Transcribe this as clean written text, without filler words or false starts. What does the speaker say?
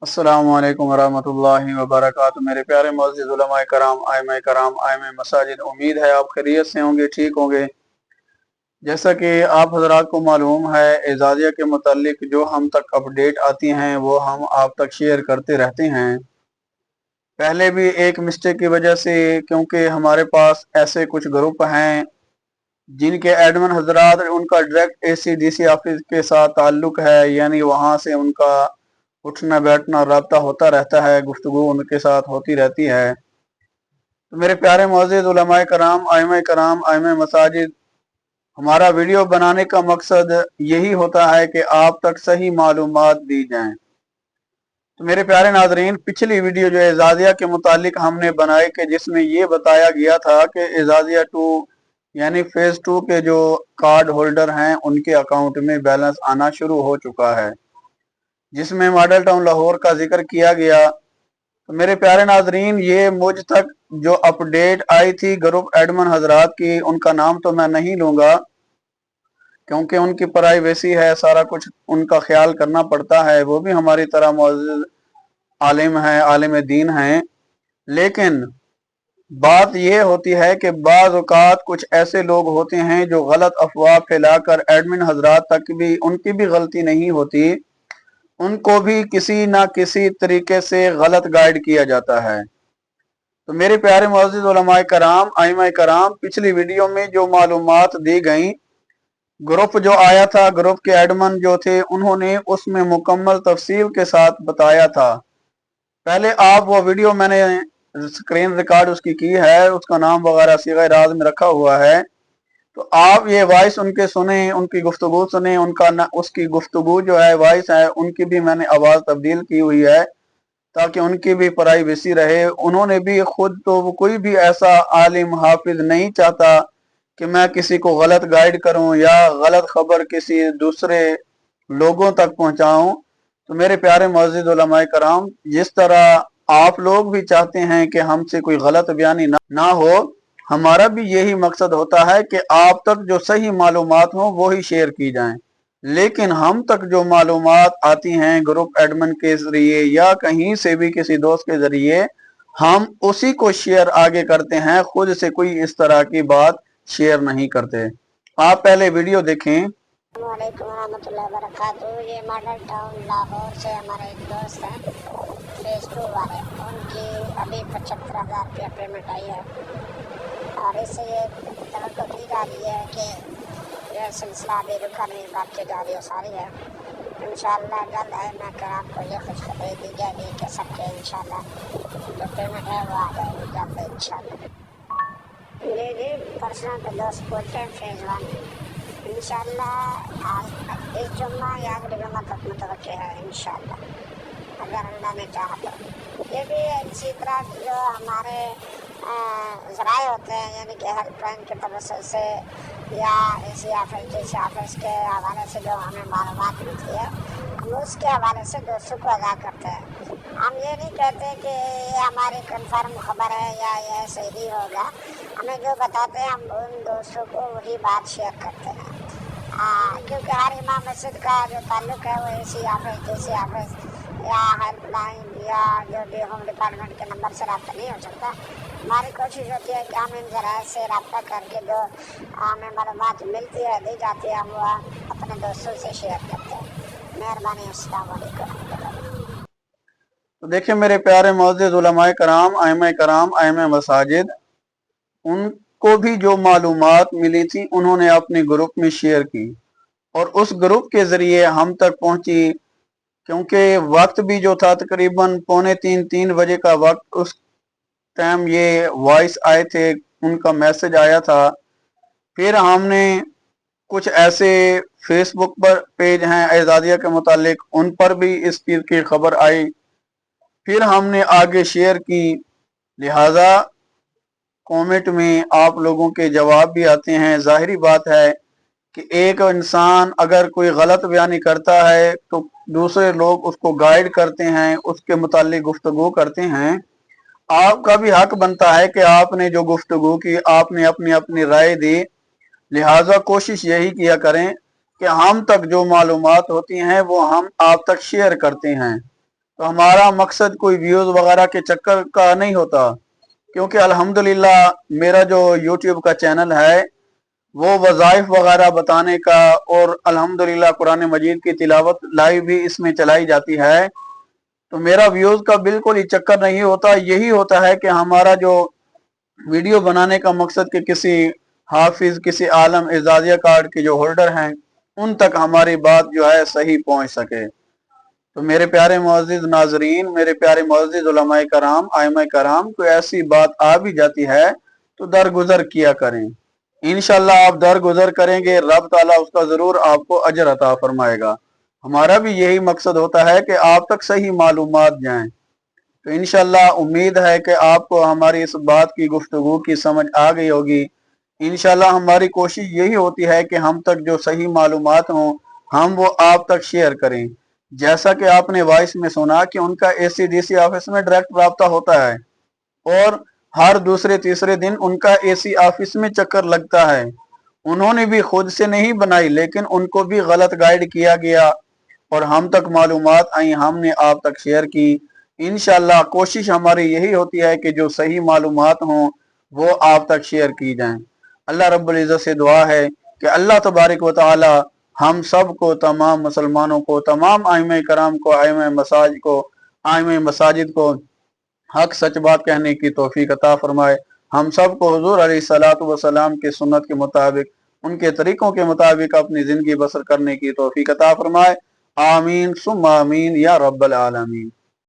अस्सलामु अलैकुम वरहमतुल्लाहि वबरकातुहू। मेरे प्यारे मुअज़्ज़िज़ उलमाए कराम, आइम्माए कराम, आइम्माए मसाजिद, उम्मीद है आप खैरियत से होंगे, ठीक होंगे। जैसा कि आप हज़रात को मालूम है, एजाज़िया के मुतालिक जो हम तक अपडेट आती हैं वो हम आप तक शेयर करते रहते हैं। पहले भी एक मिस्टेक की वजह से, क्योंकि हमारे पास ऐसे कुछ ग्रुप हैं जिनके एडमिन हजरात उनका डायरेक्ट ACDC ऑफिस के साथ ताल्लुक है, यानी वहाँ से उनका उठना बैठना राब्ता होता रहता है, गुफ्तगू उनके साथ होती रहती है। तो मेरे प्यारे मुअज़्ज़िज़ उलमाए कराम, आइम्माए मसाजिद, हमारा वीडियो बनाने का मकसद यही होता है कि आप तक सही मालूमात दी जाएं। तो मेरे प्यारे नाजरीन, पिछली वीडियो जो एजाजिया के मुतालिक हमने बनाई कि जिसमें ये बताया गया था कि एजाजिया 2 यानी फेज 2 के जो कार्ड होल्डर हैं उनके अकाउंट में बैलेंस आना शुरू हो चुका है, जिसमें मॉडल टाउन लाहौर का जिक्र किया गया। तो मेरे प्यारे नाजरीन, ये मुझ तक जो अपडेट आई थी ग्रुप एडमिन हजरात की, उनका नाम तो मैं नहीं लूंगा क्योंकि उनकी प्राइवेसी है, सारा कुछ उनका ख्याल करना पड़ता है, वो भी हमारी तरह मुअज़्ज़िज़ आलिम हैं, आलिम दीन हैं। लेकिन बात यह होती है कि बाज़ औक़ात कुछ ऐसे लोग होते हैं जो गलत अफवाह फैलाकर एडमिन हजरात तक भी उनकी भी गलती नहीं होती, उनको भी किसी ना किसी तरीके से गलत गाइड किया जाता है। तो मेरे प्यारे मुअज़्ज़िज़ उलमाए कराम, आइम्माए कराम, पिछली वीडियो में जो मालूमात दी गई, ग्रुप जो आया था, ग्रुप के एडमिन जो थे, उन्होंने उसमें मुकम्मल तफसील के साथ बताया था। पहले आप वो वीडियो, मैंने स्क्रीन रिकॉर्ड उसकी की है, उसका नाम वगैरह सीगा राज में रखा हुआ है, तो आप ये वॉइस उनके सुने, उनकी गुफ्तगू सुने। उसकी गुफ्तगू जो है, वॉइस है, उनकी भी मैंने आवाज़ तब्दील की हुई है ताकि उनकी भी प्राइवेसी रहे। उन्होंने भी खुद तो कोई भी ऐसा आलिम हाफिज नहीं चाहता कि मैं किसी को गलत गाइड करूं या गलत खबर किसी दूसरे लोगों तक पहुंचाऊं। तो मेरे प्यारे मुअज़्ज़िज़ उलमाए कराम, जिस तरह आप लोग भी चाहते हैं कि हमसे कोई गलत बयानी ना हो, हमारा भी यही मकसद होता है कि आप तक जो सही मालूमात हो वो ही शेयर की जाएं। लेकिन हम तक जो मालूमात आती हैं ग्रुप एडमिन के जरिए या कहीं से भी किसी दोस्त के जरिए, हम उसी को शेयर आगे करते हैं, खुद से कोई इस तरह की बात शेयर नहीं करते। आप पहले वीडियो देखें। वालेकुम रहमतुल्लाहि व बरकातहू। ये मॉडल टाउन लाहौर से हमारे एक दोस्त हैं फेज 2 वाले, उनकी अभी 75,000 रुपया पेमेंट आई है और इससे ये तवक्को की जा रही है कि यह सिलसिला अभी रुका नहीं, बाकी जारी और सारी है। इंशाअल्लाह जल्द है मैं कर आपको ये खुशखबरी दी जाएगी कि सबके इंशाअल्लाह जो पेमेंट है वो आ जाएगी जल्द इंशाअल्लाह। जी पर्सनल पे दोस्त पूछते हैं फेज 1 इंशाअल्लाह इस जुम्मा या अगले जुम्मा तक मुतवक्किल है इंशाअल्लाह, अगर अल्लाह ने चाहा तो। ये भी इसी तरह जो हमारे ज़राए होते हैं, यानी कि हेल्पलाइन के तवस्सुल से या इसी ऑफिस के हवाले से जो हमें मालूमात मिलती है, हम उसके हवाले से दोस्तों को आगाह करते हैं। हम ये नहीं कहते कि ये हमारी कन्फर्म खबर है या यह सही होगा, हमें जो बताते हैं हम उन दोस्तों को वही बात शेयर करते हैं। क्योंकि हर इमाम मस्जिद का जो ताल्लुक है वो इसी ऑफिस या हेल्पलाइन या जो भी होम डिपार्टमेंट के नंबर से रब्ता नहीं हो सकता। हमारी कोशिश होती है कि हम इन ज़राए से रब्ता करके जो हमें मालूमात मिलती है, दी जाती है, हम वो अपने दोस्तों से शेयर करते हैं। मेहरबानी, अस्सलाम वालेकुम। तो देखिए मेरे प्यारे मुअज़्ज़िज़ उलमाए कराम, आइम्माए मसाजिद, उनको भी जो मालूमात मिली थी उन्होंने अपने ग्रुप में शेयर की और उस ग्रुप के जरिए हम तक पहुंची। क्योंकि वक्त भी जो था तकरीबन 2:45-3 बजे का वक्त, उस टाइम ये वॉइस आए थे, उनका मैसेज आया था। फिर हमने कुछ ऐसे फेसबुक पर पेज हैं एजाजिया के मुतालिक, उन पर भी इस चीज़ की खबर आई, फिर हमने आगे शेयर की। लिहाजा कमेंट में आप लोगों के जवाब भी आते हैं। जाहिरी बात है कि एक इंसान अगर कोई गलत बयानी करता है तो दूसरे लोग उसको गाइड करते हैं, उसके मुतालिक गुफ्तगू करते हैं। आपका भी हक बनता है कि आपने जो गुफ्तगू की, आपने अपनी अपनी राय दी। लिहाजा कोशिश यही किया करें कि हम तक जो मालूमात होती हैं वो हम आप तक शेयर करते हैं। तो हमारा मकसद कोई व्यूज वगैरह के चक्कर का नहीं होता, क्योंकि अल्हम्दुलिल्लाह मेरा जो यूट्यूब का चैनल है वो वज़ाइफ वगैरह बताने का, और अल्हम्दुलिल्लाह कुरान मजीद की तिलावत लाइव भी इसमें चलाई जाती है। तो मेरा व्यूज का बिल्कुल ही चक्कर नहीं होता। यही होता है कि हमारा जो वीडियो बनाने का मकसद कि किसी हाफिज, किसी आलम, एजाजिया कार्ड के जो होल्डर हैं उन तक हमारी बात जो है सही पहुंच सके। तो मेरे प्यारे मुअज़्ज़िज़ नाज़रीन, मेरे प्यारे मुअज़्ज़िज़ उलमाए कराम, आइमाए कराम, कोई ऐसी बात आ भी जाती है तो दरगुजर किया करें। इंशाअल्लाह आप दरगुजर करेंगे, रब ताला उसका जरूर आपको अजर अता फरमाएगा। हमारा भी यही मकसद होता है कि आप तक सही मालूमात जाएं। तो इंशाअल्लाह उम्मीद है कि आपको हमारी इस बात की गुफ्तगू की समझ आ गई होगी। इंशाअल्लाह हमारी कोशिश यही होती है कि हम तक जो सही मालूमात हों हम वो आप तक शेयर करें। जैसा कि आपने वॉइस में सुना कि उनका एसीडीसी ऑफिस में डायरेक्ट राब्ता होता है और हर दूसरे तीसरे दिन उनका एसी ऑफिस में चक्कर लगता है। उन्होंने भी खुद से नहीं बनाई, लेकिन उनको भी गलत गाइड किया गया और हम तक मालूमात आई, हमने आप तक शेयर की। इंशाअल्लाह कोशिश हमारी यही होती है कि जो सही मालूमात हों वो आप तक शेयर की जाएं। अल्लाह रब्बुल इज़्ज़त से दुआ है कि अल्लाह तबारक व तआला हम सब को, तमाम मुसलमानों को, तमाम आइमे कराम को, आइमे मसाजिद को हक सच बात कहने की तौफीक अता फरमाए। हम सब को हुजूर अलैहिस्सलातु वस्सलाम के सुन्नत के मुताबिक, उनके तरीकों के मुताबिक अपनी जिंदगी बसर करने की तौफीक अता फरमाए। आमीन सुम्मा आमीन या रब्बल आलमीन।